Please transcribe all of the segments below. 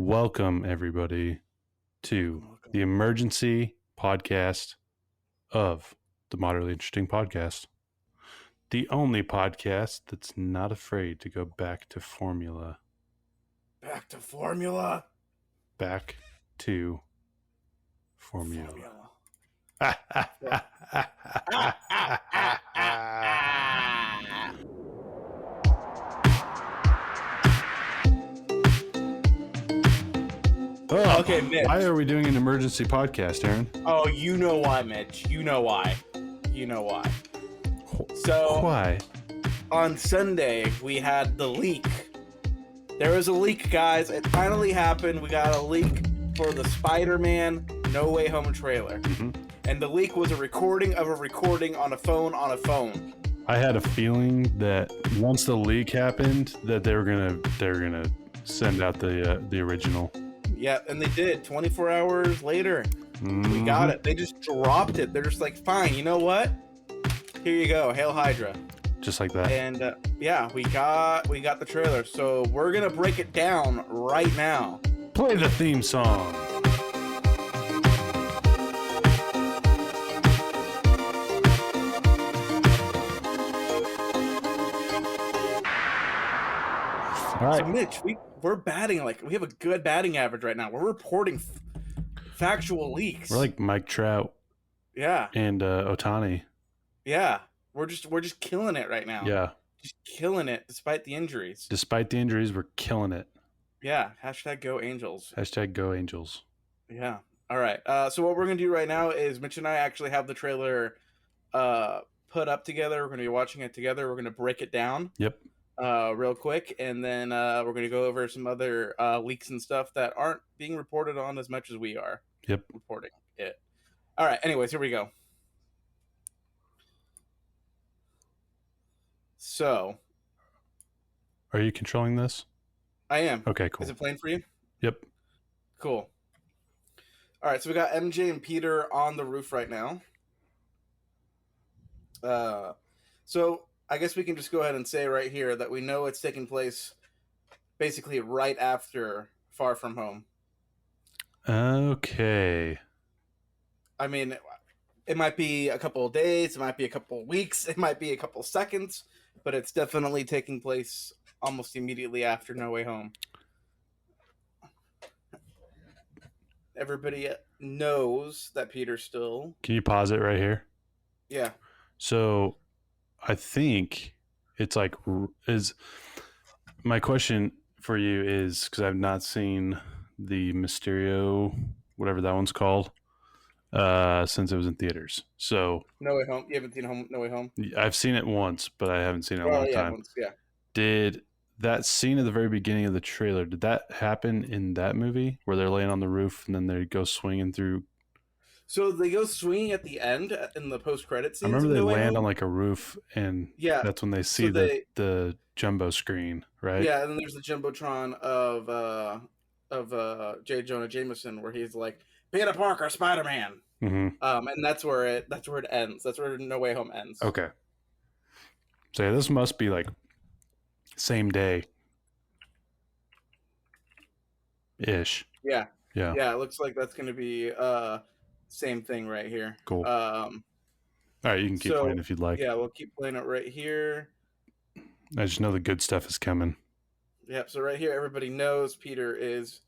Welcome, everybody, to the emergency podcast of the Moderately Interesting Podcast. The only podcast that's not afraid to go back to formula. Back to formula. Back to formula. Oh, Okay, Mitch. why are we doing an emergency podcast, Aaron? Oh, you know why, Mitch. You know why. So, Why? on Sunday, we had the leak. There was a leak, guys. It finally happened. We got a leak for the Spider-Man No Way Home trailer. And the leak was a recording of a recording on a phone I had a feeling that once the leak happened, that they were gonna send out the original. Yeah, and they did. 24 hours later, we got it. They just dropped it. They're just like, fine, you know what? Here you go. Hail Hydra. Just like that. And yeah, we got the trailer. So we're gonna break it down right now. Play the theme song. All right. So Mitch, we're batting we have a good batting average right now. We're reporting factual leaks. We're like Mike Trout yeah, and Ohtani. yeah. We're just killing it right now. Yeah. Just killing it despite the injuries. Despite the injuries, we're killing it. Yeah. Hashtag Go Angels. Hashtag Go Angels. Yeah. All right. So what we're gonna do right now is Mitch and I actually have the trailer put up together. We're gonna be watching it together. We're gonna break it down. Yep. Real quick, and then we're going to go over some other leaks and stuff that aren't being reported on as much as we are reporting it. All right, anyways, here we go. So, Are you controlling this? I am. Okay, cool. Is it playing for you? Yep. Cool. All right, so we got MJ and Peter on the roof right now. So I guess we can just go ahead and say right here that we know it's taking place basically right after Far From Home. Okay. I mean, it might be a couple of days, it might be a couple of weeks, it might be a couple of seconds, but it's definitely taking place almost immediately after No Way Home. Everybody knows that Peter's still... Can you pause it right here? Yeah. So I think it's like, is my question for you is, because I've not seen the Mysterio, whatever that one's called, since it was in theaters. So No Way Home. You haven't seen No Way Home? I've seen it once, but I haven't seen it in a long time. Once, yeah. Did that scene at the very beginning of the trailer, did that happen in that movie where they're laying on the roof and then they go swinging through? So they go swinging at the end in the post-credit scenes. I remember they No Way land Home. on like a roof, and Yeah. that's when they see So the jumbo screen, right? Yeah, and then there's the jumbotron of J. Jonah Jameson where he's like, Peter Parker, Spider-Man. Mm-hmm. And that's where it ends. That's where No Way Home ends. Okay. So yeah, this must be like same day ish. Yeah. Yeah. Yeah, it looks like that's going to be same thing right here. Cool. All right, you can keep playing if you'd like. Yeah, we'll keep playing it right here. I just know the good stuff is coming. Yep, so right here, everybody knows Peter is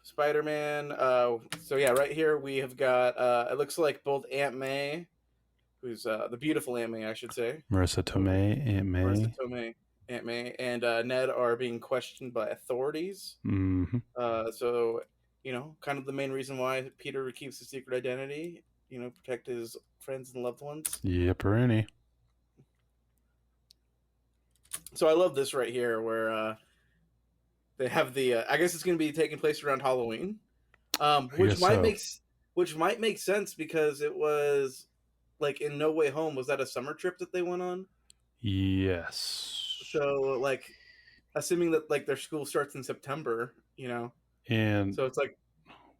Spider-Man. So yeah, right here we have got, it looks like both Aunt May, who's the beautiful Aunt May, I should say. Marissa Tomei, Aunt May. Marissa Tomei, Aunt May, and Ned are being questioned by authorities. Mm-hmm. So, you know, kind of the main reason why Peter keeps his secret identity, you know, protect his friends and loved ones. Yep, Ernie. So I love this right here where they have the I guess it's going to be taking place around Halloween, which might make sense because it was like in No Way Home. Was that a summer trip that they went on? Yes. So like, assuming that like their school starts in September, you know, and so it's like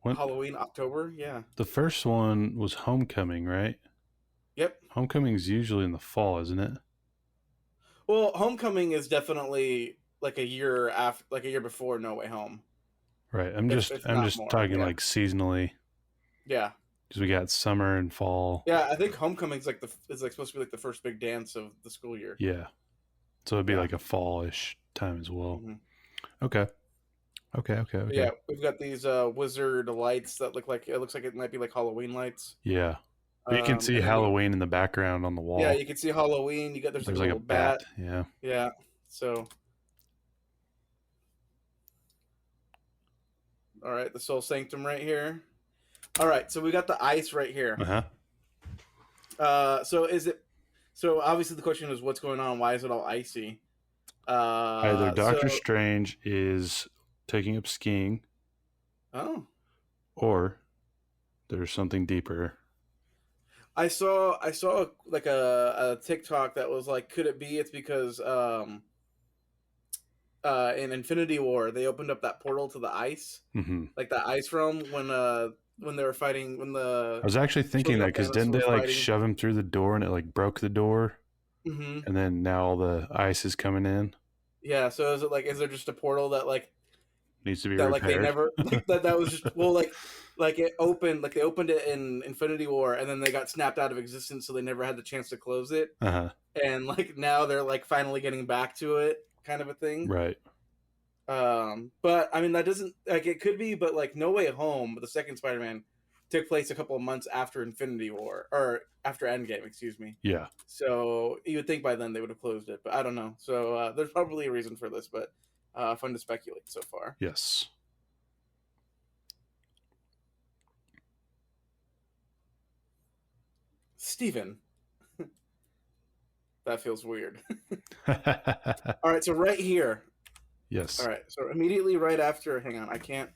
Halloween, October. Yeah. The first one was Homecoming, right? Yep. Homecoming's usually in the fall, isn't it? Well, Homecoming is definitely like a year before No Way Home. Right. I'm just more, talking yeah. like seasonally. Yeah. Because we got summer and fall. Yeah, I think homecoming's like supposed to be like the first big dance of the school year. Yeah. So it'd be Yeah. like a fall-ish time as well. Mm-hmm. Okay. Yeah, we've got these wizard lights that looks like it might be like Halloween lights. Yeah. But you can see And then Halloween in the background on the wall. yeah, you can see Halloween. There's like a little bat. Yeah. Yeah. So all right, the Soul Sanctum right here. All right, so we got the ice right here. So obviously the question is what's going on? Why is it all icy? Either Doctor Strange is taking up skiing. Oh. Or there's something deeper. I saw like a TikTok that was like, could it be it's because in Infinity War they opened up that portal to the ice, like that ice realm when they were fighting I was actually thinking that because didn't they like shove him through the door and it like broke the door, and then now all the ice is coming in. Yeah, so is there just a portal that like needs to be repaired? Like they never that was just like it opened, like they opened it in Infinity War and then they got snapped out of existence, so they never had the chance to close it. And like now they're like finally getting back to it, kind of a thing. Right. But I mean that doesn't like it could be, but like No Way Home, the second Spider-Man, took place a couple of months after Infinity War or after Endgame, excuse me. Yeah. So you would think by then they would have closed it, but I don't know. So there's probably a reason for this, but fun to speculate so far. Yes. Steven. That feels weird. All right, so right here. Yes. All right, so immediately right after, hang on, I can't,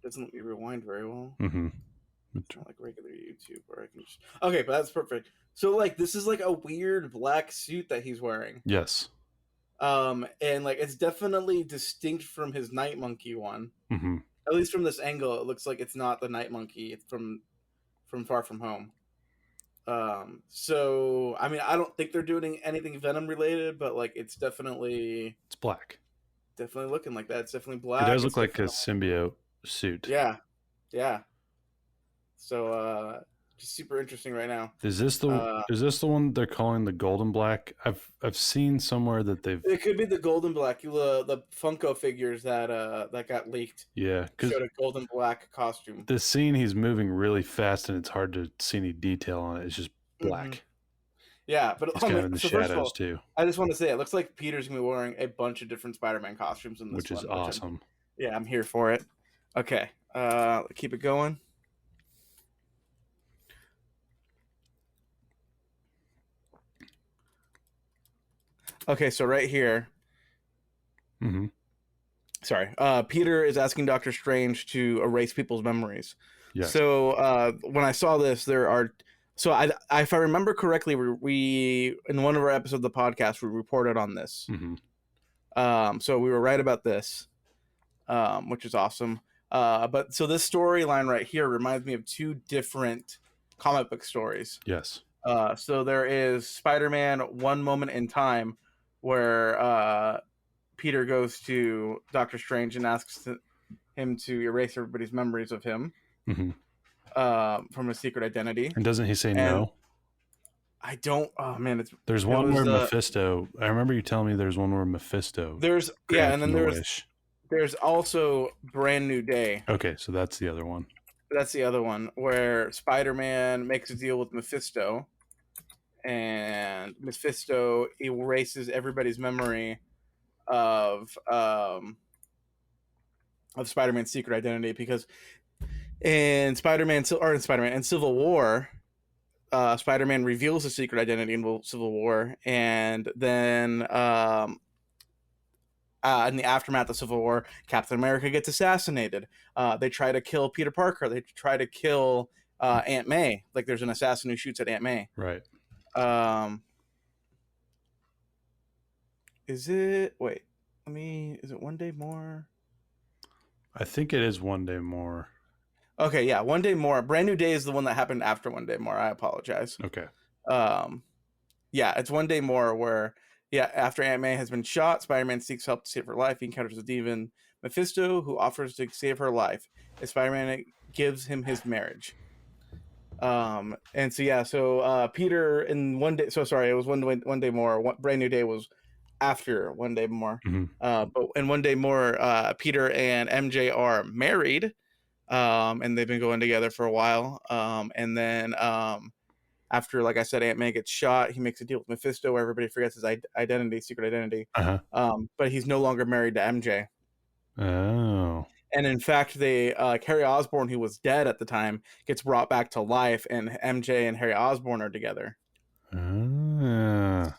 doesn't let me rewind very well. It's not like regular YouTube where I can just, okay, but that's perfect. So like this is like a weird black suit that he's wearing. Yes. And like it's definitely distinct from his Night Monkey one. At least from this angle, it looks like it's not the Night Monkey. It's from Far From Home. So I mean, I don't think they're doing anything Venom related, but like it's black. Definitely looking like that. It's definitely black. It does look like a symbiote suit. Yeah. So just super interesting right now. Is this the one they're calling the Golden Black? I've seen somewhere that it could be the Golden Black. The Funko figures that got leaked. Yeah, showed a Golden Black costume. The scene he's moving really fast and it's hard to see any detail on it. It's just black. Yeah, but it's kind of in the shadows too. I just want to say it looks like Peter's gonna be wearing a bunch of different Spider-Man costumes in this, which is awesome. I'm here for it. Okay, keep it going. Okay, so right here. Sorry. Peter is asking Doctor Strange to erase people's memories. Yes. So when I saw this, if I remember correctly, we in one of our episodes of the podcast, we reported on this. So we were right about this, which is awesome. But so this storyline right here reminds me of two different comic book stories. Yes. So there is Spider-Man One Moment in Time, where Peter goes to Doctor Strange and asks him to erase everybody's memories of him from his secret identity. And doesn't he say no? I don't. Oh man, there's one where Mephisto. I remember you telling me there's one where Mephisto. And then there's also Brand New Day. Okay, so that's the other one. That's the other one where Spider-Man makes a deal with Mephisto, and Mephisto erases everybody's memory of Spider-Man's secret identity, because in Civil War, Spider-Man reveals his secret identity in Civil War, and then in the aftermath of Civil War, Captain America gets assassinated. They try to kill Peter Parker. They try to kill Aunt May. Like there's an assassin who shoots at Aunt May. Right. Is it One Day More? I think it is One Day More. Okay, yeah, One Day More. Brand New Day is the one that happened after One Day More. I apologize. Okay. Yeah, it's One Day More where Yeah, after Aunt May has been shot, Spider-Man seeks help to save her life. He encounters the demon Mephisto, who offers to save her life if Spider-Man gives him his marriage. And so yeah, so Peter in one day. So sorry, it was one day more. Brand New Day was after One Day More. Mm-hmm. But in One Day More, Peter and MJ are married, and they've been going together for a while. And then after, like I said, Aunt May gets shot, he makes a deal with Mephisto where everybody forgets his identity, secret identity. But he's no longer married to MJ. Oh. And in fact, they Harry Osborn, who was dead at the time, gets brought back to life, and MJ and Harry Osborn are together. So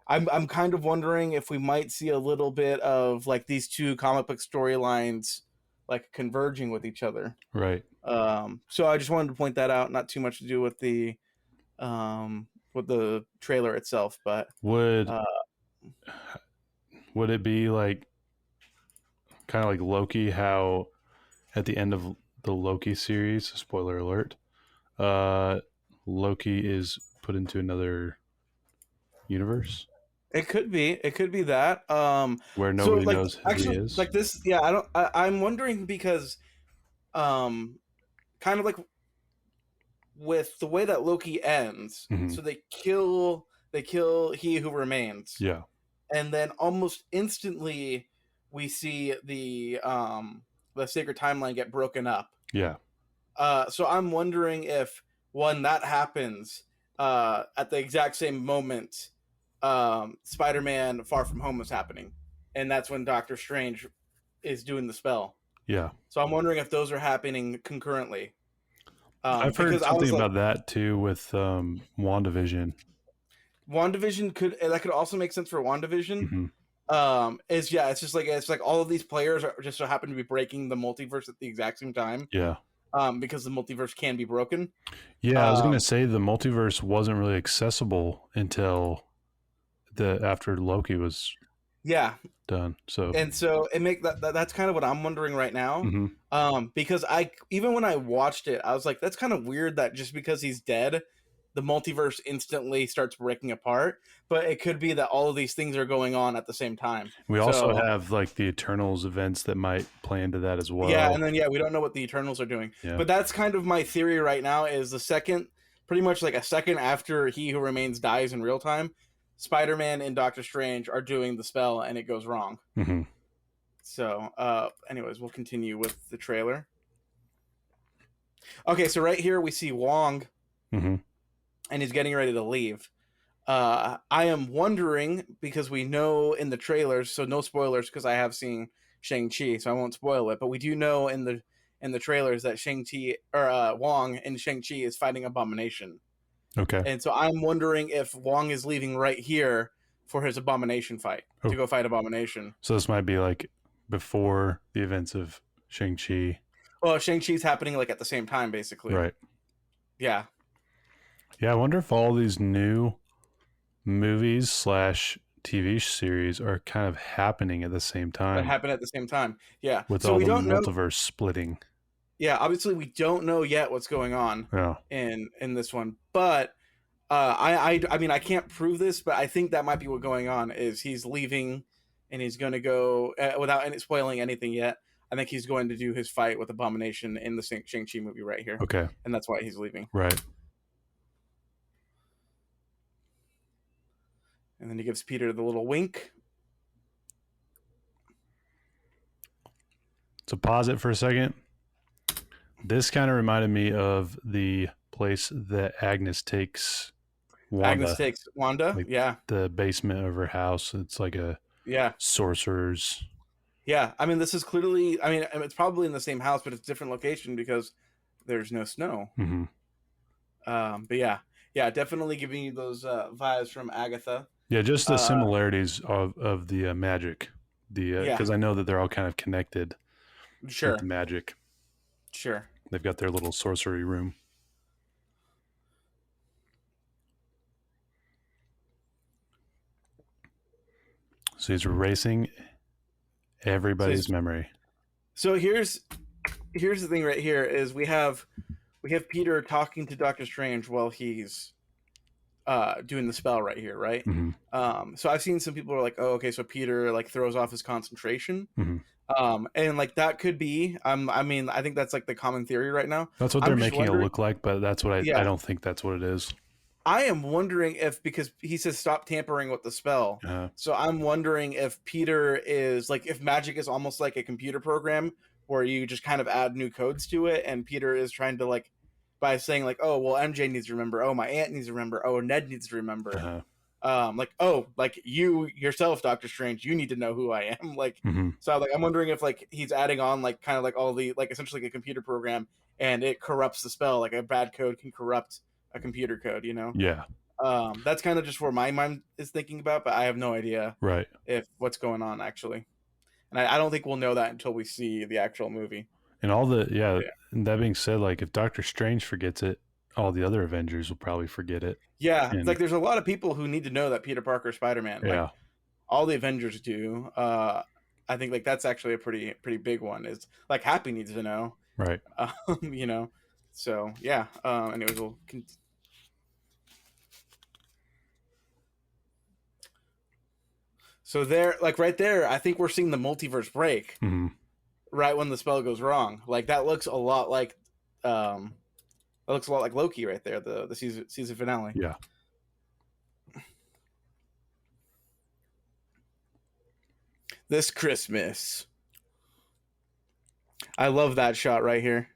I'm kind of wondering if we might see a little bit of like these two comic book storylines like converging with each other. Right. So I just wanted to point that out. Not too much to do with the trailer itself, but would it be like kind of like Loki, how at the end of the Loki series, spoiler alert, Loki is put into another universe? It could be that where nobody knows who he is. Like this, yeah, I'm wondering because kind of like with the way that Loki ends, so they kill He Who Remains. Yeah. And then almost instantly we see the sacred timeline get broken up. Yeah. So I'm wondering if when that happens, at the exact same moment, Spider-Man Far From Home is happening, and that's when Doctor Strange is doing the spell. Yeah. So I'm wondering if those are happening concurrently. I've heard something about that too with WandaVision. WandaVision could also make sense for WandaVision. It's just like all of these players are just so happen to be breaking the multiverse at the exact same time. Yeah. Because the multiverse can be broken. Yeah, I was gonna say the multiverse wasn't really accessible until after Loki was done. So that's kind of what I'm wondering right now. Because even when I watched it, I was like, that's kind of weird that just because he's dead, the multiverse instantly starts breaking apart. But it could be that all of these things are going on at the same time. We also have like the Eternals events that might play into that as well. Yeah, and then we don't know what the Eternals are doing. Yeah. But that's kind of my theory right now, is pretty much like a second after He Who Remains dies in real time, Spider-Man and Doctor Strange are doing the spell and it goes wrong. So anyways, we'll continue with the trailer. Okay, so right here we see Wong, and he's getting ready to leave. I am wondering, because we know in the trailers, so no spoilers because I have seen Shang-Chi, so I won't spoil it, but we do know in the trailers that Shang-Chi or Wong in Shang-Chi is fighting Abomination. Okay. And so I'm wondering if Wong is leaving right here for his Abomination fight, to go fight Abomination. So this might be like before the events of Shang-Chi. Well, Shang-Chi's happening like at the same time, basically. Right. Yeah. Yeah, I wonder if all these new movies / TV series are kind of happening at the same time. That happen at the same time. Yeah. With so all the multiverse splitting. Yeah, obviously we don't know yet what's going on in this one, but I mean, I can't prove this, but I think that might be what's going on. Is he's leaving and he's going to go without spoiling anything yet. I think he's going to do his fight with Abomination in the Shang-Chi movie right here. Okay. And that's why he's leaving. Right. And then he gives Peter the little wink. So pause it for a second. This kind of reminded me of the place that Agnes takes Wanda. Agnes takes Wanda, like yeah. The basement of her house. It's like a sorcerer's. Yeah, I mean, this is clearly, I mean, it's probably in the same house, but it's a different location because there's no snow. But yeah, definitely giving you those vibes from Agatha. Yeah, just the similarities of the magic. Because I know that they're all kind of connected. Sure. With the magic. Sure. They've got their little sorcery room. So he's erasing everybody's memory. So here's the thing right here is we have Peter talking to Doctor Strange while he's doing the spell right here, right? Mm-hmm. So I've seen some people are like, oh, okay, so Peter like throws off his concentration. Mm-hmm. And like that could be. I mean, I think that's like the common theory right now. That's what I'm they're just making it wondering. look like, but that's what I Yeah, don't think that's what it is. I am wondering if, because he says stop tampering with the spell. So I'm wondering if Peter is like, if magic is almost like a computer program where you just kind of add new codes to it, and Peter is trying to like, by saying like, oh well, MJ needs to remember, oh my aunt needs to remember, oh Ned needs to remember, like, oh, like you yourself, Doctor Strange, you need to know who I am. Like, Mm-hmm. so like I'm wondering if like he's adding on like kind of like all the like essentially like a computer program, and it corrupts the spell, like a bad code can corrupt a computer code, you know? Yeah. That's kind of just where my mind is thinking about, but I have no idea Right. if what's going on actually, and I don't think we'll know that until we see the actual movie. And all the and that being said, like if Doctor Strange forgets it, all the other Avengers will probably forget it. Yeah, And, like there's a lot of people who need to know that Peter Parker Spider-Man. Yeah. Like, all the Avengers do. I think like that's actually a pretty big one. Is like Happy needs to know. Right. You know. So yeah. Anyways, we'll. So there, like right there, I think we're seeing the multiverse break. Mm-hmm. Right when the spell goes wrong, like that looks a lot like, that looks a lot like Loki right there. The season finale. Yeah. This Christmas. I love that shot right here.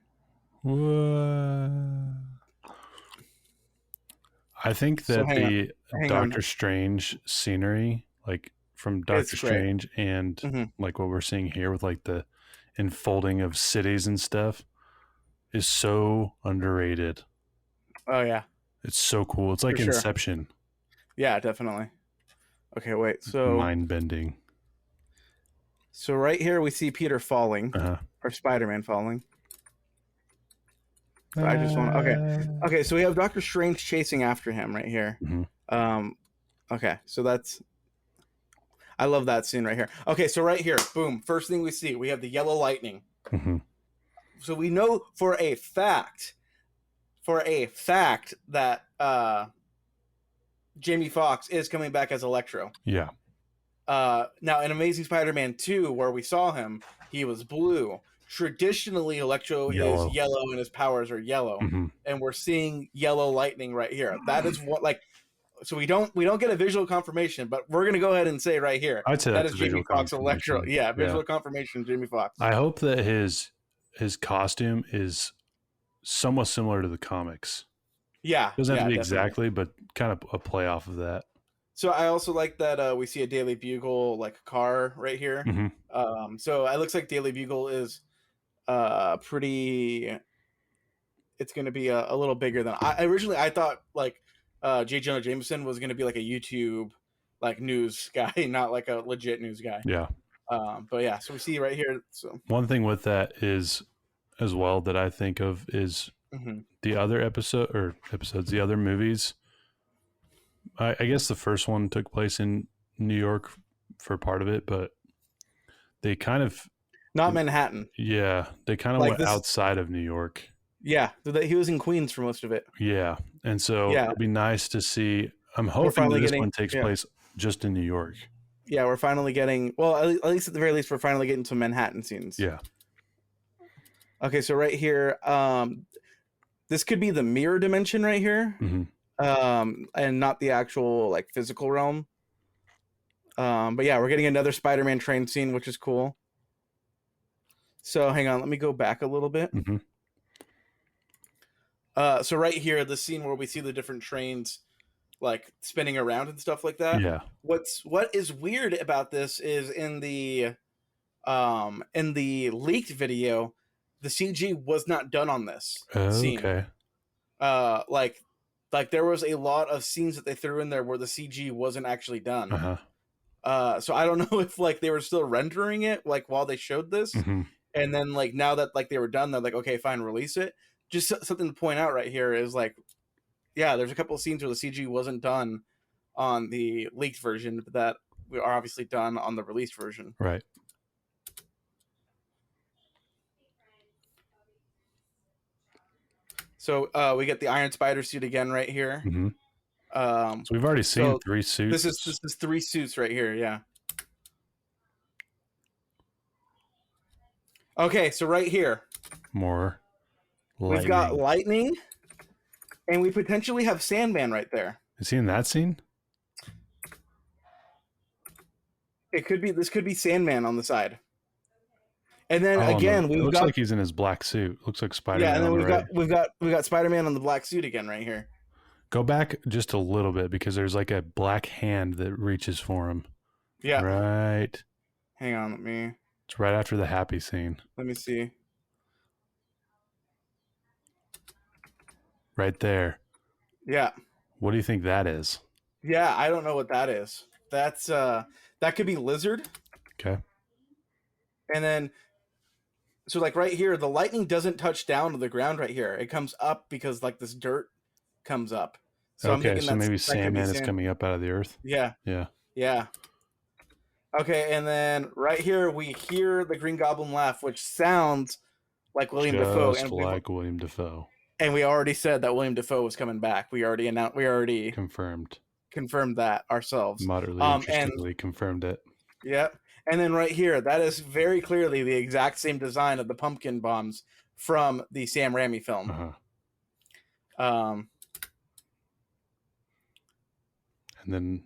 I think that the Doctor Strange scenery, like from Doctor Strange and like what we're seeing here with like the enfolding of cities and stuff, is so underrated. Oh yeah. It's so cool. It's like Inception. Yeah, definitely. Okay, wait. So mind bending. So right here we see Peter falling, or Spider-Man falling. So I just want okay. So we have Doctor Strange chasing after him right here. Okay, so that's. I love that scene right here. Okay, so right here, boom. First thing we see, we have the yellow lightning. So we know for a fact that Jamie Foxx is coming back as Electro. Yeah. Now in Amazing Spider-Man 2, where we saw him, he was blue. Traditionally, Electro is yellow and his powers are yellow, and we're seeing yellow lightning right here. That is what, like, so we don't get a visual confirmation, but we're gonna go ahead and say right here, I'd say that is Jamie Foxx Electro. Yeah, visual confirmation, Jamie Foxx. I hope that his costume is somewhat similar to the comics. Yeah, doesn't have to be exactly, but kind of a play off of that. So I also like that we see a Daily Bugle like car right here. So it looks like Daily Bugle is pretty. It's going to be a little bigger than I originally. I thought like J. Jonah Jameson was going to be like a YouTube like news guy, not like a legit news guy. Yeah. But yeah, so we see right here. So one thing with that is as well that I think of is the other episodes, the other movies. I guess the first one took place in New York for part of it, but they kind of not Manhattan. Yeah, they kind of like went outside of New York. Yeah, he was in Queens for most of it. Yeah, and so it'd be nice to see. I'm hoping that this one takes place just in New York. Yeah, we're finally getting. Well, at least at the very least, we're finally getting some Manhattan scenes. Yeah. Okay, so right here, this could be the mirror dimension right here. And not the actual like physical realm. But yeah, we're getting another Spider-Man train scene, which is cool. So hang on, let me go back a little bit. So right here, the scene where we see the different trains like spinning around and stuff like that. Yeah. What is weird about this is in the leaked video, the CG was not done on this scene. Okay. Like there was a lot of scenes that they threw in there where the CG wasn't actually done. So I don't know if like they were still rendering it like while they showed this, and then like now that like they were done, they're like, okay, fine, release it. Just something to point out right here is like, yeah, there's a couple of scenes where the CG wasn't done on the leaked version, but that are obviously done on the released version. Right. So we get the Iron Spider suit again right here. So we've already seen 3 suits. This is 3 suits right here. Yeah. Okay, so right here, more lightning. We've got lightning, and we potentially have Sandman right there. Is he in that scene? It could be. This could be Sandman on the side. And then again, it looks like he's in his black suit. Looks like Spider-Man. Yeah, and then we've got Spider-Man on the black suit again right here. Go back just a little bit because there's like a black hand that reaches for him. Yeah. Right. Hang on, It's right after the happy scene. Let me see. Right there. Yeah. What do you think that is? Yeah, I don't know what that is. That's that could be Lizard. Okay. And then so like right here, the lightning doesn't touch down to the ground right here. It comes up because like this dirt comes up. So okay, so maybe Sandman is coming up out of the earth. Yeah. Yeah. Yeah. Okay, and then right here we hear the Green Goblin laugh, which sounds like William Dafoe. Just like William Dafoe. And we already said that William Dafoe was coming back. We already confirmed that ourselves. Moderately interestingly confirmed it. Yep. And then right here, that is very clearly the exact same design of the pumpkin bombs from the Sam Raimi film. Uh-huh. And then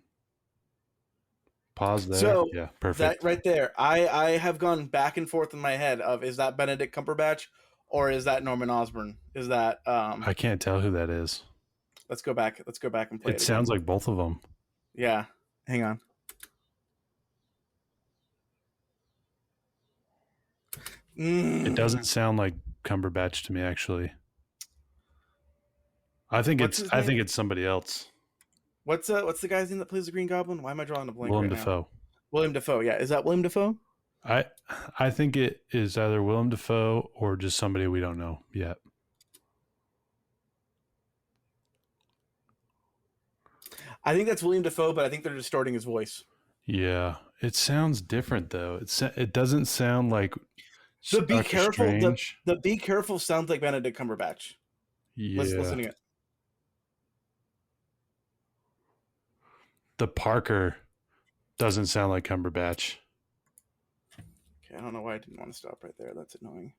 pause there. So yeah, perfect. That right there, I have gone back and forth in my head of, is that Benedict Cumberbatch or is that Norman Osborn? Is that I can't tell who that is. Let's go back and play it. It sounds like both of them. Yeah. Hang on. It doesn't sound like Cumberbatch to me, actually. I think it's somebody else. What's the guy's name that plays the Green Goblin? Why am I drawing a blank? Willem Dafoe. Willem Dafoe, yeah. Is that Willem Dafoe? I think it is either Willem Dafoe or just somebody we don't know yet. I think that's William Dafoe, but I think they're distorting his voice. Yeah, it sounds different though. It doesn't sound like the Be Careful. The Be Careful sounds like Benedict Cumberbatch. Yeah. Listen to it. The Parker doesn't sound like Cumberbatch. Okay, I don't know why I didn't want to stop right there. That's annoying.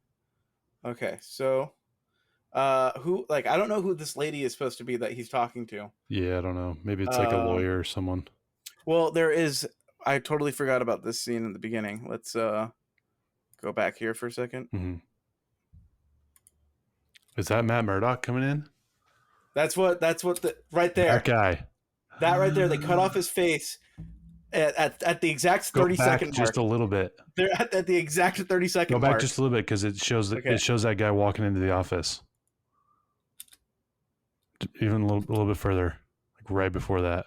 Okay, so who, like, I don't know who this lady is supposed to be that he's talking to. Yeah, I don't know. Maybe it's like a lawyer or someone. Well, I totally forgot about this scene in the beginning. Let's go back here for a second. Mm-hmm. Is that Matt Murdock coming in? That's what right there. That guy. That right there, they cut off his face at the exact 30-second mark. Just a little bit. They're at the exact 30-second mark. Go back just a little bit because it shows that guy walking into the office. Even a little bit further, like right before that.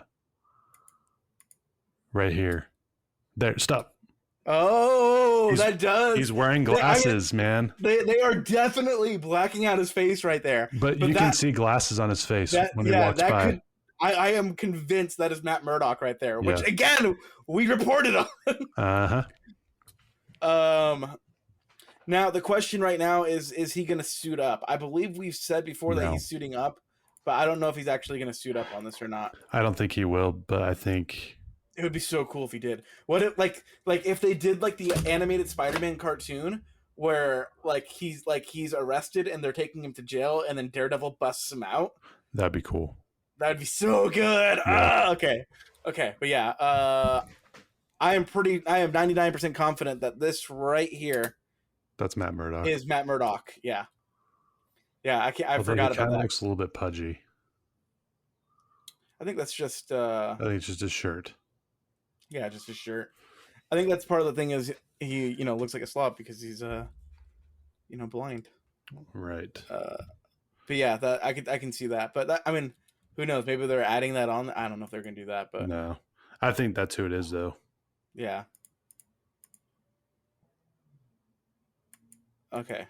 Right here. There, stop. Oh, that does. He's wearing glasses, man. They are definitely blacking out his face right there. But you can see glasses on his face when he walks by. I am convinced that is Matt Murdock right there, which again we reported on. Now the question right now is he going to suit up? I believe we've said before that he's suiting up, but I don't know if he's actually going to suit up on this or not. I don't think he will, but I think it would be so cool if he did. What if like if they did like the animated Spider-Man cartoon where he's arrested and they're taking him to jail and then Daredevil busts him out? That'd be cool. That'd be so good. Yeah. Okay. But yeah, I am 99% confident that this right here, that's Matt Murdock. Is Matt Murdock. Yeah. Yeah, I forgot about that. Looks a little bit pudgy. I think that's just I think it's just his shirt. Yeah, just his shirt. I think that's part of the thing is he, looks like a slob because he's blind. Right. But yeah, that I can see that. But that, I mean, who knows? Maybe they're adding that on. I don't know if they're going to do that, but no, I think that's who it is, though. Yeah. Okay.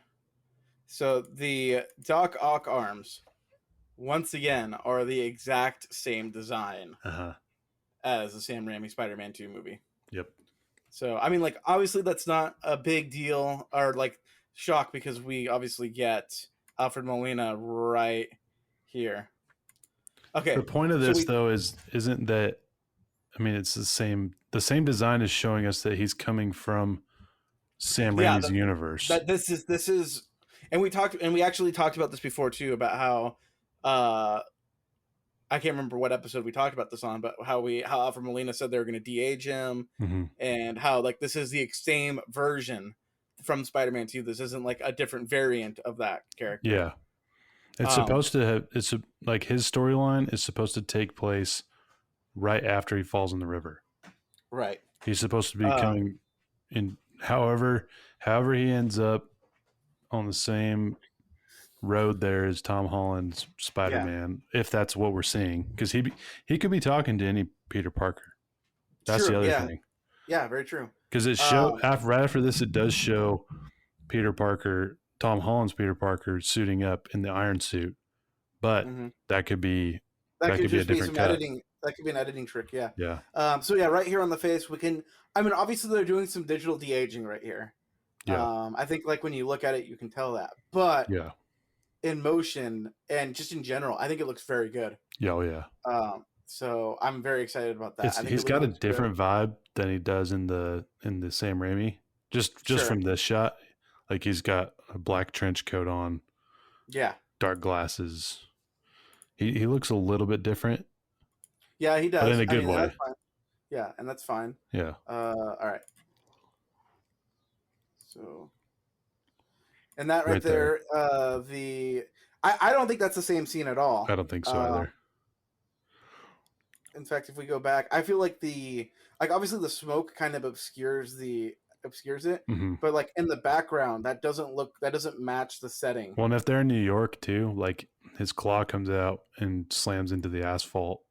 So the Doc Ock arms, once again, are the exact same design as the Sam Raimi Spider-Man 2 movie. Yep. So I mean, obviously that's not a big deal or shock because we obviously get Alfred Molina right here. Okay, The point of so this we though isn't that, I mean, it's the same design is showing us that he's coming from Sam yeah Raimi's universe. that this is, and we actually talked about this before too, about how uh I can't remember what episode we talked about this on, but how Alfred Molina said they were going to de-age him, Mm-hmm. and how like this is the same version from Spider-Man 2. This isn't like a different variant of that character. Yeah. It's Um, supposed to have, like his storyline is supposed to take place right after he falls in the river. right. He's supposed to be Uh, coming in, however he ends up on the same road there as Tom Holland's yeah. Spider-Man, if that's what we're seeing, because he could be talking to any Peter Parker. That's the True. other Yeah. thing. Yeah. Very true. Because Um, right after this, it does show Peter Parker, Tom Holland's Peter Parker, suiting up in the Iron Suit, but mhm. that could be That could a just be different some cut. editing. That could be an editing trick. Yeah. Yeah, So yeah, right here on the face, we can. I mean, obviously they're doing some digital de-aging right here. yeah, I think like when you look at it, you can tell that. But yeah, in motion and just in general, I think it looks very good. yeah, oh yeah. So I'm very excited about that. I think He's it got a looks good. different vibe than he does in the Sam Raimi. Just Sure. from this shot, like he's got a black trench coat on, Yeah. dark glasses. He looks a little bit different, Yeah, he but in does. a I good mean, way. that's fine. Yeah, and that's fine. Yeah, All right. So, and that right right there. there, I don't think that's the same scene at all. I don't think so Uh, either. in fact, if we go back, I feel like obviously the smoke kind of obscures it, Mm-hmm. but like in the background, that doesn't match the setting. Well, and if they're in New York too, like his claw comes out and slams into the asphalt.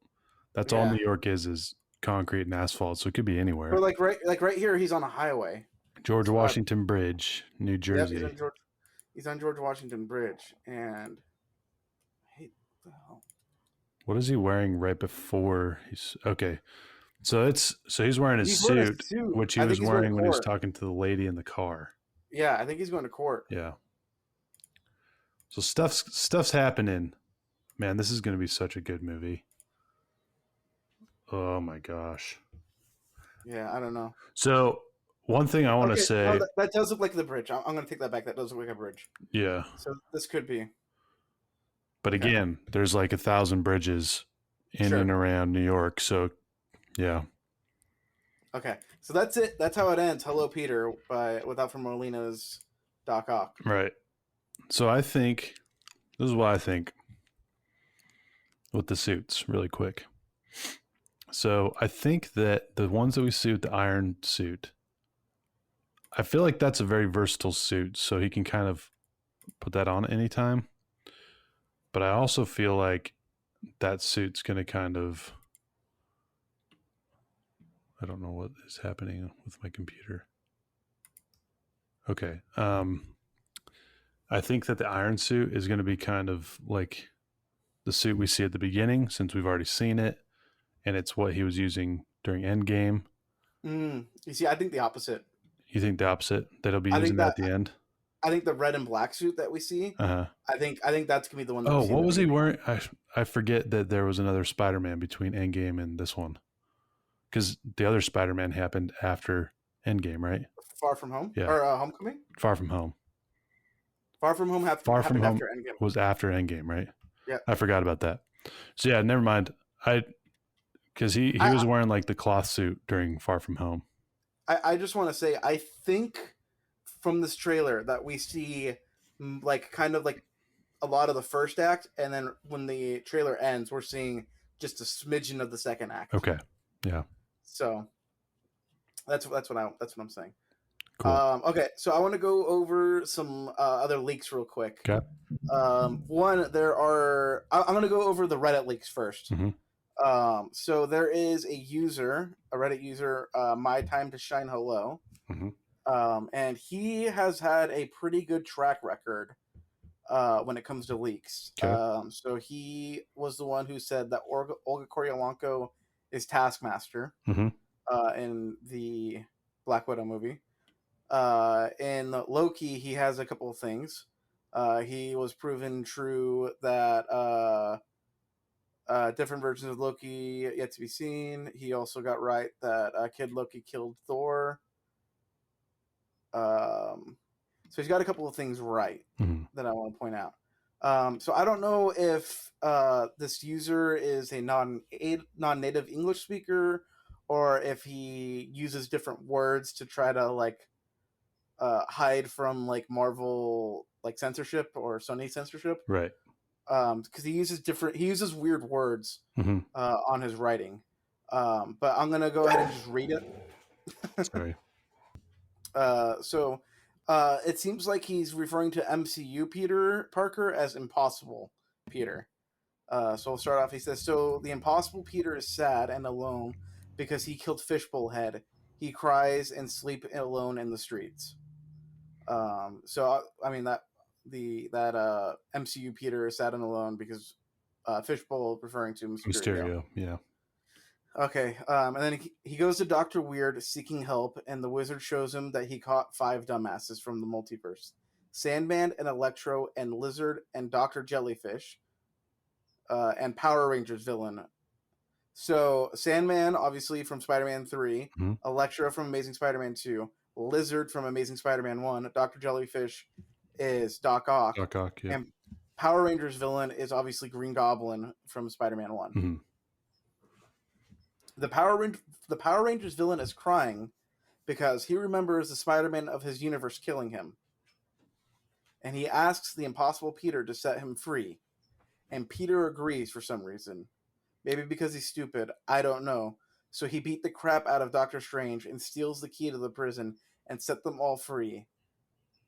That's all Yeah. New York is concrete and asphalt. So it could be anywhere. Or like right here, he's on a highway. George So Washington Bridge, New yep, Jersey. he's on George Washington Bridge, and hey, what the hell? What is he wearing right before he's okay? So he's wearing his He's wearing a suit, suit. which he I was think he's going to wearing when he was court. talking to the lady in the car. Yeah, I think he's going to court. Yeah. So stuff's happening. Man, this is going to be such a good movie. Oh my gosh. Yeah, I don't know. So one thing I want to say, no, that does look like the bridge. I'm going to take that back. That does look like a bridge. yeah. So this could be. But Okay. again, there's like 1,000 bridges in Sure. and around New York. So yeah. Okay, so that's it. That's how it ends. Hello, Peter, with Alfred Molina's Doc Ock. Right. So I think this is what I think with the suits, really quick. So I think that the ones that we see with the iron suit, I feel like that's a very versatile suit, so he can kind of put that on anytime. But I also feel like that suit's going to kind of, I don't know what is happening with my computer. Okay. I think that the iron suit is going to be kind of like the suit we see at the beginning, since we've already seen it, and it's what he was using during Endgame. You see, I think the opposite. You think the opposite, that he'll be I using think that at the end? I think the red and black suit that we see. Uh-huh. I think that's gonna be the one. That Oh, we see what in the was he beginning. wearing? I forget that there was another Spider-Man between Endgame and this one, because the other Spider-Man happened after Endgame, right? Far From Home, Yeah. or Homecoming. Far From Home. Far From Home Far From happened Home after Endgame. was after Endgame, right? Yeah. I forgot about that. So yeah, never mind. Because he was wearing like the cloth suit during Far From Home. I just want to say, I think from this trailer that we see like kind of like a lot of the first act, and then when the trailer ends, we're seeing just a smidgen of the second act. Okay. Yeah. So that's what I'm saying. Cool. Okay, so I want to go over some other leaks real quick. Okay. One, I'm going to go over the Reddit leaks first. Mhm. So there is a Reddit user, My Time to Shine Hello, Mhm. and he has had a pretty good track record when it comes to leaks. Okay. So he was the one who said that Olga Kurylenko is Taskmaster Mhm. in the Black Widow movie. In Loki, he has a couple of things. He was proven true that Different versions of Loki yet to be seen. He also got right that Kid Loki killed Thor. So he's got a couple of things right that I want to point out. So I don't know if this user is a non-native English speaker, or if he uses different words to try to like hide from like Marvel like censorship or Sony censorship. Right. Because he uses weird words on his writing. But I'm gonna go ahead and just read it. Sorry. So it seems like he's referring to MCU Peter Parker as Impossible Peter. So we'll start off. He says, "So the Impossible Peter is sad and alone because he killed Fishbowl Head. He cries and sleep alone in the streets." So I mean that MCU Peter is sad and alone because Fishbowl referring to Mysterio. Yeah. Okay, and then he goes to Dr. Weird seeking help, and the wizard shows him that he caught 5 dumbasses from the multiverse: Sandman and Electro and Lizard and Dr. Jellyfish, and Power Rangers villain. So Sandman, obviously from Spider-Man 3, Electro from Amazing Spider-Man 2, Lizard from Amazing Spider-Man 1, Dr. Jellyfish is Doc Ock, yeah. and Power Rangers villain is obviously Green Goblin from Spider-Man 1. The Power Rangers villain is crying because he remembers the Spider-Man of his universe killing him. And he asks the Impossible Peter to set him free. And Peter agrees for some reason. Maybe because he's stupid, I don't know. So he beat the crap out of Doctor Strange and steals the key to the prison and set them all free.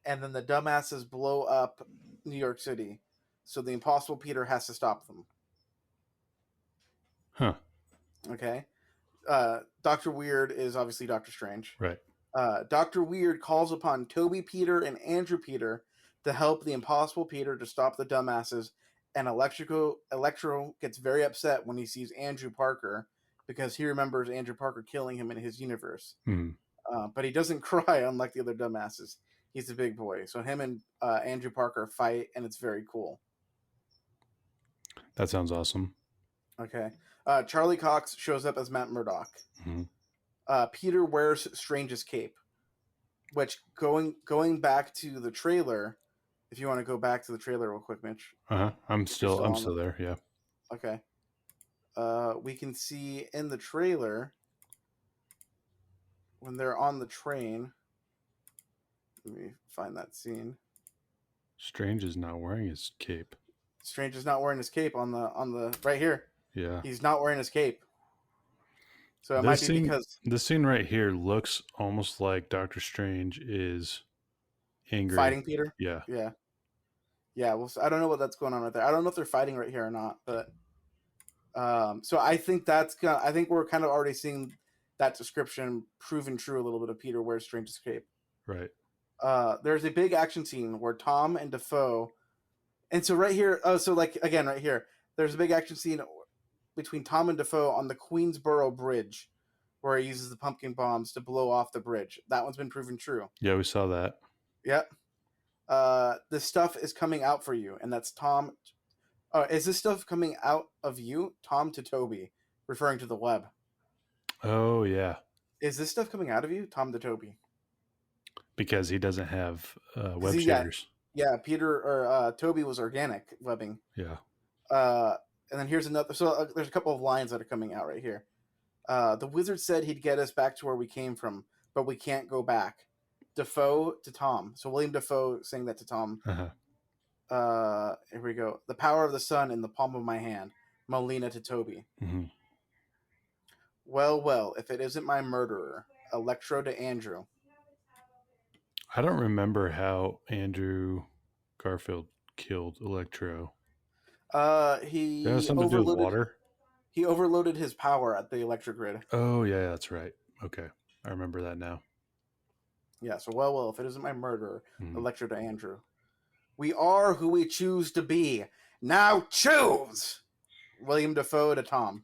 And then the dumbasses blow up New York City. So the Impossible Peter has to stop them. Huh. Okay. Dr. Weird is obviously Doctor Strange. Right. Dr. Weird calls upon Toby Peter and Andrew Peter to help the Impossible Peter to stop the dumbasses, and Electro gets very upset when he sees Andrew Parker because he remembers Andrew Parker killing him in his universe. But he doesn't cry unlike the other dumbasses. He's a big boy. So him and Andrew Parker fight, and it's very cool. That sounds awesome. Okay. Charlie Cox shows up as Matt Murdock. Peter wears Strange's cape, which going back to the trailer. If you want to go back to the trailer real quick, Mitch. I'm still there. Yeah. Okay. We can see in the trailer when they're on the train. Let me find that scene. Strange is not wearing his cape. Strange is not wearing his cape on the right here. Yeah. He's not wearing his cape. So it might be because the scene right here looks almost like Doctor Strange is angry. Fighting Peter? Yeah. Yeah. Yeah, well, I don't know what that's going on right there. I don't know if they're fighting right here or not, but so I think I think we're kind of already seeing that description proven true a little bit of Peter wears Strange's cape. Right. There's a big action scene where Tom and Dafoe, and so right here, right here, there's a big action scene between Tom and Dafoe on the Queensboro Bridge, where he uses the pumpkin bombs to blow off the bridge. That one's been proven true. Yeah, we saw that. Yep. This stuff is coming out for you, and that's Tom. Is this stuff coming out of you, Tom to Toby, referring to the web? Oh yeah. Is this stuff coming out of you, Tom to Toby? Because he doesn't have web shaders. Yeah, Peter or Toby was organic webbing. Yeah. And then here's another. So there's a couple of lines that are coming out right here. The wizard said he'd get us back to where we came from, but we can't go back. Dafoe to Tom. So William Dafoe saying that to Tom. Here we go. The power of the sun in the palm of my hand. Molina to Toby. Well, if it isn't my murderer. Electro to Andrew. I don't remember how Andrew Garfield killed Electro. He has something to do with water. He overloaded his power at the electric grid. Oh yeah, that's right. Okay, I remember that now. Yeah. So well, if it isn't my murderer, Electro to Andrew. We are who we choose to be. Now choose. William Dafoe to Tom.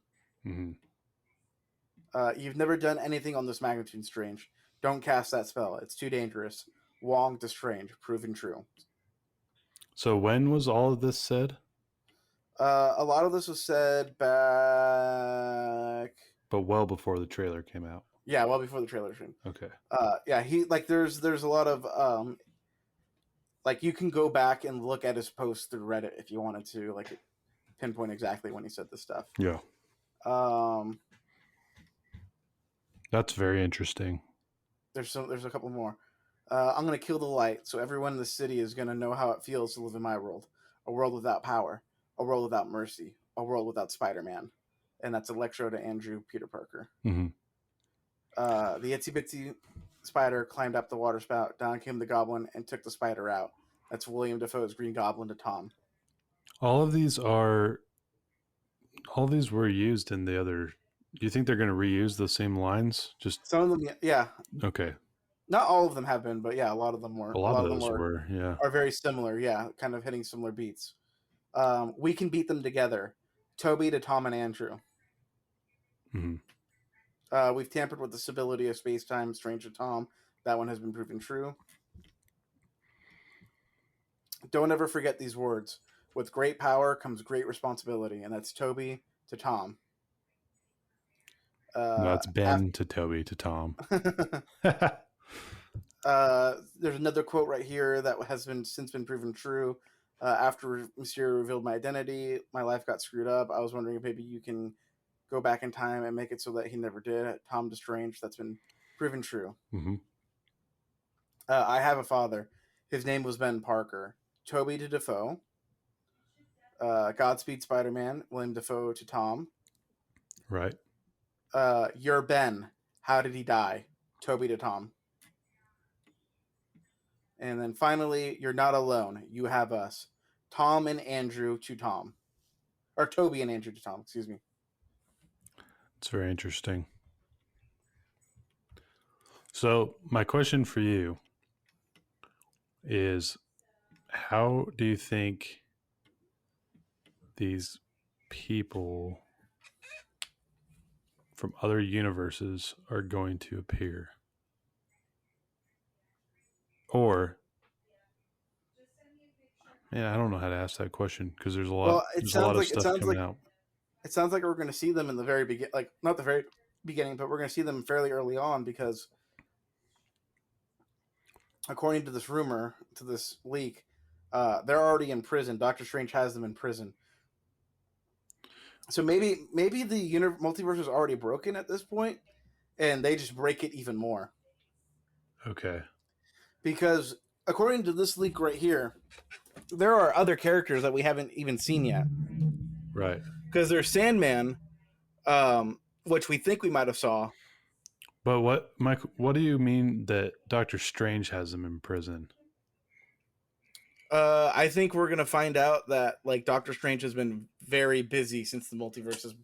You've never done anything on this magnitude, Strange. Don't cast that spell. It's too dangerous. Wong to Strange. Proven true. So when was all of this said? A lot of this was said back, but well before the trailer came out. Yeah, well before the trailer stream. Okay. Yeah, he like there's a lot of like you can go back and look at his posts through Reddit if you wanted to like pinpoint exactly when he said this stuff. Yeah. That's very interesting. There's a couple more. I'm gonna kill the light, so everyone in the city is gonna know how it feels to live in my world. A world without power, a world without mercy, a world without Spider-Man. And that's Electro to Andrew Peter Parker. Mm-hmm. The itsy bitsy spider climbed up the water spout. Down came the goblin and took the spider out. That's William Dafoe's Green Goblin to Tom. All of these were used in the other. Do you think they're going to reuse the same lines? Just some of them, yeah. Okay. Not all of them have been, but yeah, a lot of them were. A lot of those were, yeah. Are very similar, yeah, kind of hitting similar beats. We can beat them together. Toby to Tom and Andrew. Mm-hmm. We've tampered with the stability of space-time. Strange to Tom. That one has been proven true. Don't ever forget these words. With great power comes great responsibility, and that's Toby to Tom. That's Ben to Toby to Tom. There's another quote right here that has since been proven true. After Mysterio revealed my identity, my life got screwed up. I was wondering if maybe you can go back in time and make it so that he never did. Tom to Strange, that's been proven true. Mm-hmm. I have a father. His name was Ben Parker. Toby to Dafoe. Godspeed Spider-Man. William Dafoe to Tom. Right. You're Ben. How did he die? Toby to Tom. And then finally, you're not alone. You have us. Tom and Andrew to Tom. Or Toby and Andrew to Tom, excuse me. It's very interesting. So my question for you is, how do you think these people from other universes are going to appear? Or, man, I don't know how to ask that question because there's a lot of stuff coming out. It sounds like we're going to see them in the very beginning, like not the very beginning, but we're going to see them fairly early on because, according to this rumor, to this leak, they're already in prison. Doctor Strange has them in prison. So maybe the multiverse is already broken at this point, and they just break it even more. Okay. Because according to this leak right here, there are other characters that we haven't even seen yet. Right. Because there's Sandman, which we think we might have saw. But what do you mean that Doctor Strange has them in prison? I think we're gonna find out that like Doctor Strange has been very busy since the multiverse has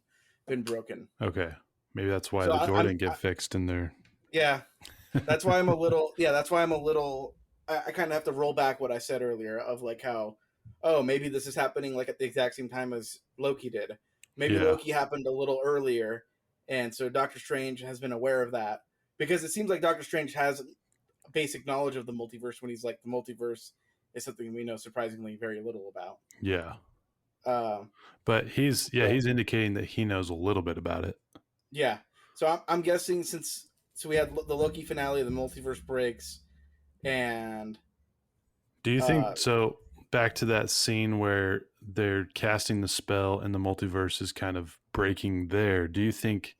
been broken. Okay, maybe that's why the door didn't get fixed in there. Yeah, that's why I'm a little. Yeah, that's why I'm a little. I kind of have to roll back what I said earlier of like how, oh, maybe this is happening like at the exact same time as Loki did. Maybe Loki happened a little earlier, and so Doctor Strange has been aware of that because it seems like Doctor Strange has basic knowledge of the multiverse when he's like the multiverse is something we know surprisingly very little about. Yeah. But he's indicating that he knows a little bit about it. Yeah. So I'm guessing since we had the Loki finale, the multiverse breaks, and do you think so? Back to that scene where they're casting the spell and the multiverse is kind of breaking there. Do you think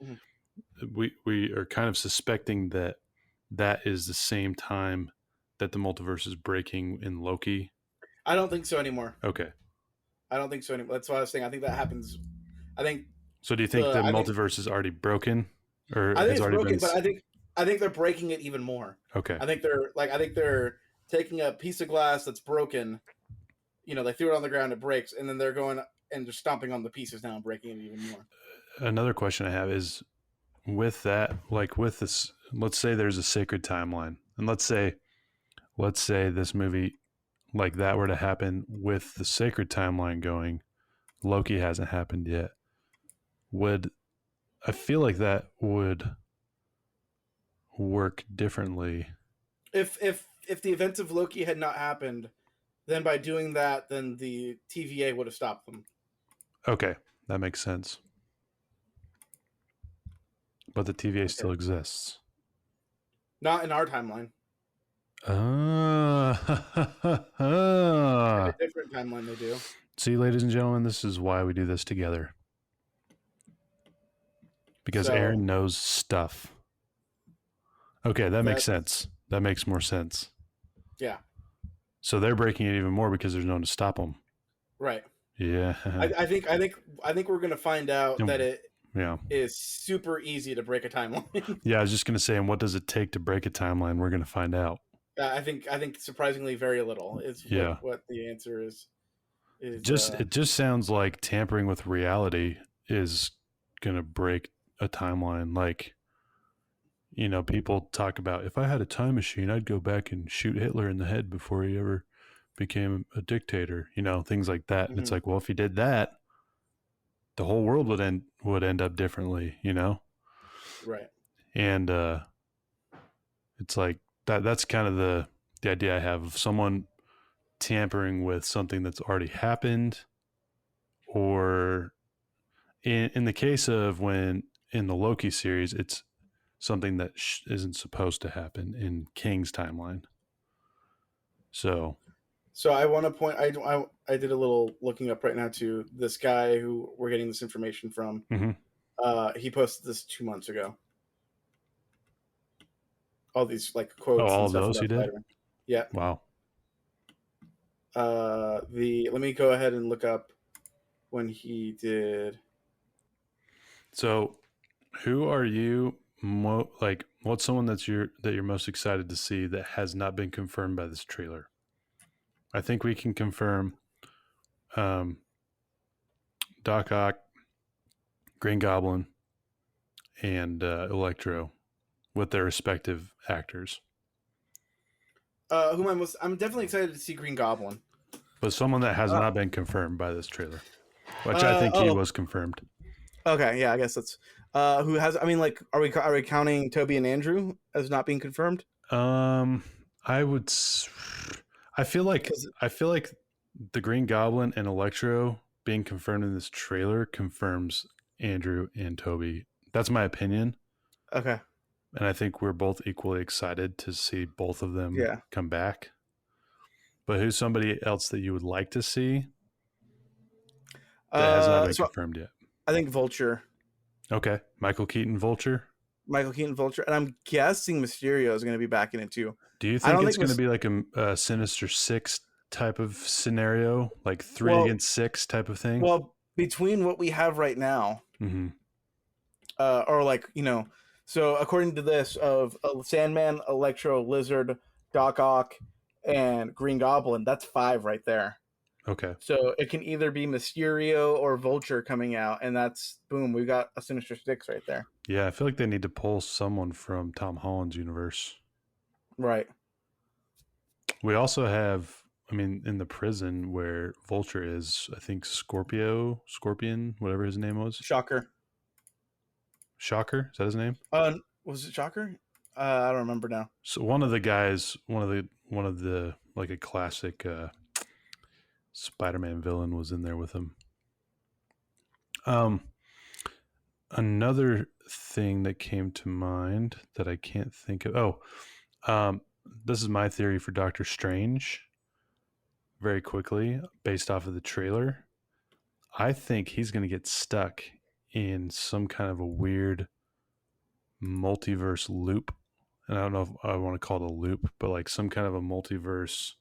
we are kind of suspecting that is the same time that the multiverse is breaking in Loki? I don't think so anymore. Okay. I don't think so anymore. That's what I was saying. I think that happens. I think. So do you think the multiverse is already broken, or I think it's broken? But I think they're breaking it even more. Okay. I think they're taking a piece of glass that's broken. You know, they threw it on the ground, it breaks, and then they're going and just stomping on the pieces now and breaking it even more. Another question I have is, with that, like with this, let's say there's a sacred timeline, and let's say this movie like that were to happen with the sacred timeline going, Loki hasn't happened yet. I feel like that would work differently. If the events of Loki had not happened, then by doing that, then the TVA would have stopped them. Okay, that makes sense. But the TVA Okay. still exists. Not in our timeline. Ah. In a different timeline, they do. See, ladies and gentlemen, this is why we do this together. Because So Aaron knows stuff. Okay, that makes that's sense. That makes more sense. yeah, So they're breaking it even more because there's no one to stop them. right. Yeah. I think we're gonna find out that it Yeah. is super easy to break a timeline. Yeah, I was just going to say, and what does it take to break a timeline? We're going to find out. I think surprisingly very little is Yeah. what the answer is. It just sounds like tampering with reality is going to break a timeline. Like, you know, people talk about, if I had a time machine, I'd go back and shoot Hitler in the head before he ever became a dictator, you know, things like that. And it's like, well, if he did that, the whole world would end up differently, you know? right. And it's like that's kind of the idea I have of someone tampering with something that's already happened, or in the case of when in the Loki series, it's something that isn't supposed to happen in King's timeline. So I want to point. I did a little looking up right now to this guy who we're getting this information from. He posted this 2 months ago. All these like quotes all and of stuff those about he did. Spider-Man. Yeah. Wow. Let me go ahead and look up when he did. So, who are you? Like, what's someone that you're most excited to see that has not been confirmed by this trailer? I think we can confirm Doc Ock, Green Goblin, and Electro with their respective actors. Who am I most? I'm definitely excited to see Green Goblin. But someone that has not been confirmed by this trailer, which I think he was confirmed. Okay, yeah, I guess that's who has. I mean, like, are we counting Toby and Andrew as not being confirmed? I would. I feel like the Green Goblin and Electro being confirmed in this trailer confirms Andrew and Toby. That's my opinion. Okay. And I think we're both equally excited to see both of them come back. But who's somebody else that you would like to see that has not been confirmed yet? I think Vulture. Okay. Michael Keaton Vulture. And I'm guessing Mysterio is going to be back in it too. Do you think it's going to be like a Sinister Six type of scenario, like 3 against 6 type of thing? Well, between what we have right now, or like, you know, so according to this, of Sandman, Electro, Lizard, Doc Ock, and Green Goblin, that's 5 right there. Okay. So it can either be Mysterio or Vulture coming out, and that's boom, we got a Sinister Six right there. Yeah, I feel like they need to pull someone from Tom Holland's universe. Right. We also have, I mean, in the prison where Vulture is, I think Scorpion, whatever his name was. Shocker. Is that his name? Was it Shocker? I don't remember now. So one of the guys, one of the like a classic Spider-Man villain was in there with him. Another thing that came to mind that I can't think of. This is my theory for Doctor Strange. Very quickly, based off of the trailer, I think he's going to get stuck in some kind of a weird multiverse loop. And I don't know if I want to call it a loop, but like some kind of a multiverse.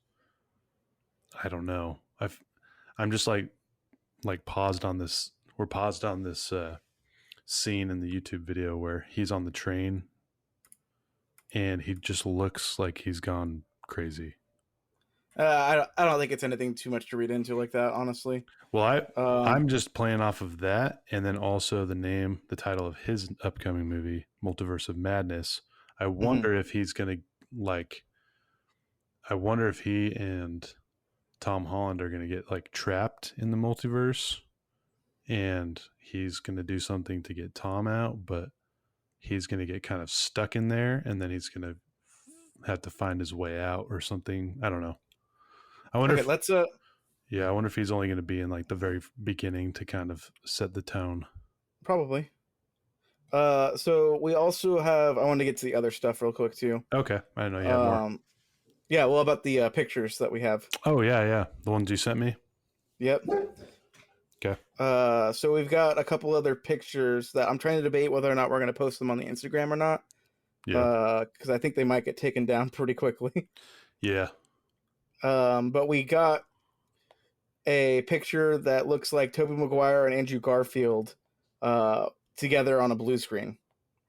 I don't know. I'm just like paused on this. We're paused on this scene in the YouTube video where he's on the train and he just looks like he's gone crazy. I don't think it's anything too much to read into like that, honestly. Well, I'm just playing off of that, and then also the title of his upcoming movie, Multiverse of Madness. I wonder if he's gonna I wonder if he and Tom Holland are gonna get like trapped in the multiverse, and he's gonna do something to get Tom out, but he's gonna get kind of stuck in there, and then he's gonna have to find his way out or something. I don't know. I wonder. Okay, let's Yeah, I wonder if he's only going to be in like the very beginning to kind of set the tone. Probably. So we also have. I want to get to the other stuff real quick too. Okay, I know you have more. Yeah, well, about the pictures that we have. Oh yeah, the ones you sent me. Yep. Okay. So we've got a couple other pictures that I'm trying to debate whether or not we're going to post them on the Instagram or not. Yeah. Because I think they might get taken down pretty quickly. Yeah. But we got a picture that looks like Tobey Maguire and Andrew Garfield together on a blue screen.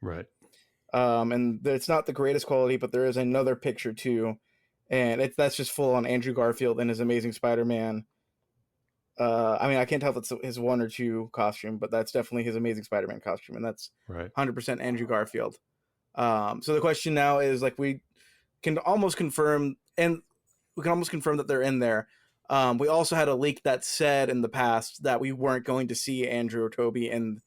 Right. And it's not the greatest quality, but there is another picture too, and that's just full on Andrew Garfield and his Amazing Spider-Man. I mean, I can't tell if it's his 1 or 2 costume, but that's definitely his Amazing Spider-Man costume, and that's right. 100% Andrew Garfield. So the question now is, like, we can almost confirm that they're in there. We also had a leak that said in the past that we weren't going to see Andrew or Tobey in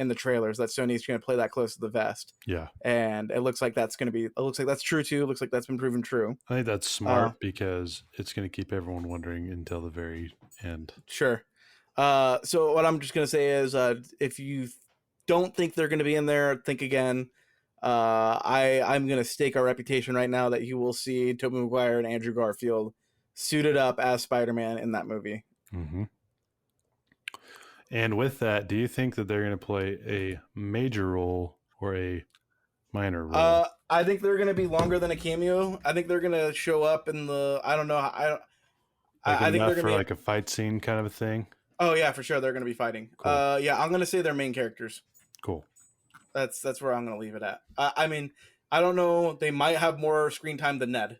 the trailers, that Sony's going to play that close to the vest. Yeah. And it looks like that's true too. It looks like that's been proven true. I think that's smart because it's going to keep everyone wondering until the very end. Sure. So what I'm just going to say is, if you don't think they're going to be in there, think again. I'm going to stake our reputation right now that you will see Tobey Maguire and Andrew Garfield suited up as Spider-Man in that movie. Mm-hmm. And with that, do you think that they're going to play a major role or a minor role? I think they're going to be longer than a cameo. I think they're going to show up in the. I don't know. I think they're going to be like a fight scene kind of a thing. Oh yeah, for sure they're going to be fighting. Cool. Yeah, I'm going to say they're main characters. Cool. That's where I'm going to leave it at. I mean, I don't know. They might have more screen time than Ned.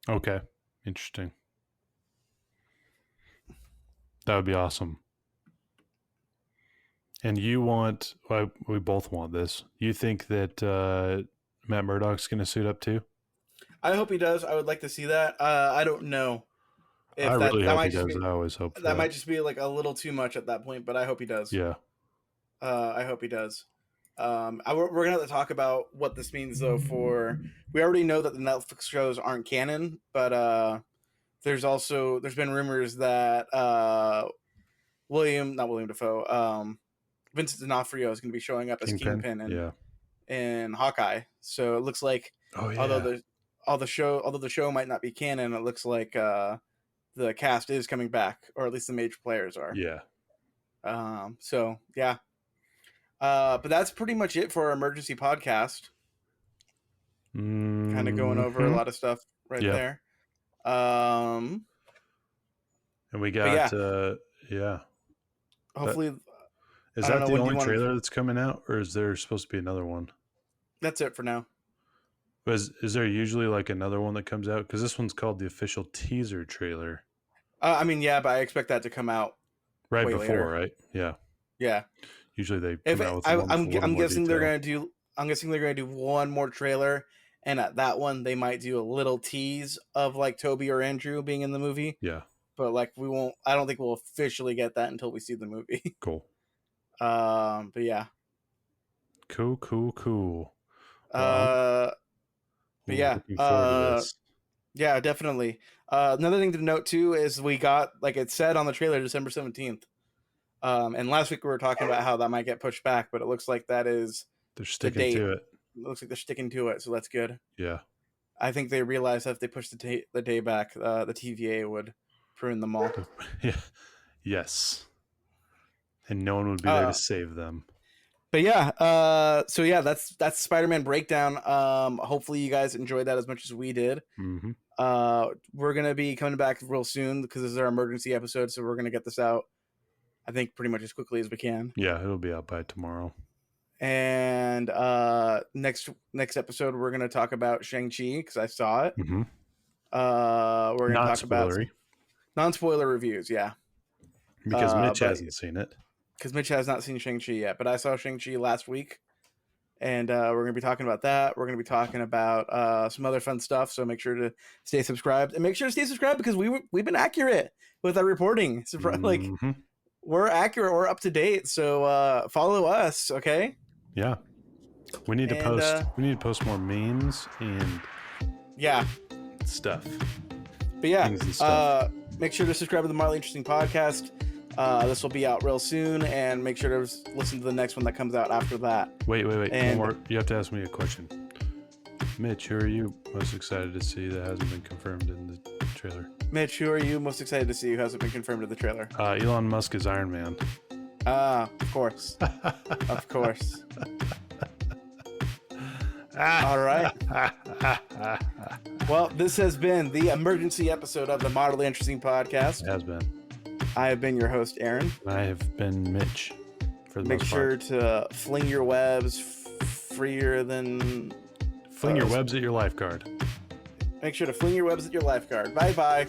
Okay, interesting. That would be awesome. And we both want this. You think that Matt Murdock's going to suit up too? I hope he does. I would like to see that. I don't know. I really hope he does. I always hope that might just be like a little too much at that point, but I hope he does. Yeah. I hope he does. We're going to have to talk about what this means, though, we already know that the Netflix shows aren't canon, but there's been rumors that not William Dafoe, Vincent D'Onofrio is going to be showing up as Kingpin in Hawkeye. So it looks like, although the show might not be canon, it looks like the cast is coming back, or at least the major players are. Yeah. So yeah. But that's pretty much it for our emergency podcast. Kind of going over a lot of stuff there. And we got hopefully. Is that the only trailer that's coming out, or is there supposed to be another one? That's it for now. Is there usually like another one that comes out? Because this one's called the official teaser trailer. I mean, yeah, but I expect that to come out right before, later. Right? Yeah. Yeah. Usually they come out with I'm guessing they're gonna do. I'm guessing they're gonna do one more trailer, and at that one they might do a little tease of like Tobey or Andrew being in the movie. Yeah. But like we won't. I don't think we'll officially get that until we see the movie. Cool. But yeah. Cool. But yeah. Yeah, definitely. Another thing to note too is we got, like it said on the trailer, December 17th. And last week we were talking about how that might get pushed back, but it looks like that is they're sticking to it. It looks like they're sticking to it, so that's good. Yeah. I think they realized that if they pushed the day back, the TVA would prune them all. Yeah. Yes. And no one would be there to save them. But yeah, so yeah, that's Spider-Man breakdown. Hopefully you guys enjoyed that as much as we did. Mm-hmm. We're gonna be coming back real soon because this is our emergency episode, so we're gonna get this out, I think, pretty much as quickly as we can. Yeah, it'll be out by tomorrow. And next episode we're gonna talk about Shang-Chi because I saw it. Mm-hmm. We're gonna talk about non-spoiler reviews, yeah. Because Mitch hasn't seen it. Because Mitch has not seen Shang-Chi yet, but I saw Shang-Chi last week, and we're going to be talking about that. We're going to be talking about some other fun stuff, so make sure to stay subscribed. And make sure to stay subscribed because we've been accurate with our reporting. Like, we're accurate, we're up to date, so follow us, okay? Yeah. We need to post more memes and yeah, stuff. But yeah, make sure to subscribe to the Mildly Interesting Podcast. This will be out real soon, and make sure to listen to the next one that comes out after that. Wait. And, one more. You have to ask me a question. Mitch, who are you most excited to see that hasn't been confirmed in the trailer? Mitch, who are you most excited to see who hasn't been confirmed in the trailer? Elon Musk is Iron Man. Of course. Of course. All right. Well, this has been the emergency episode of the Mildly Interesting Podcast. It has been. I have been your host, Aaron. I have been Mitch. For the Make most sure part. to fling your webs freer than... Fling your webs at your lifeguard. Make sure to fling your webs at your lifeguard. Bye-bye.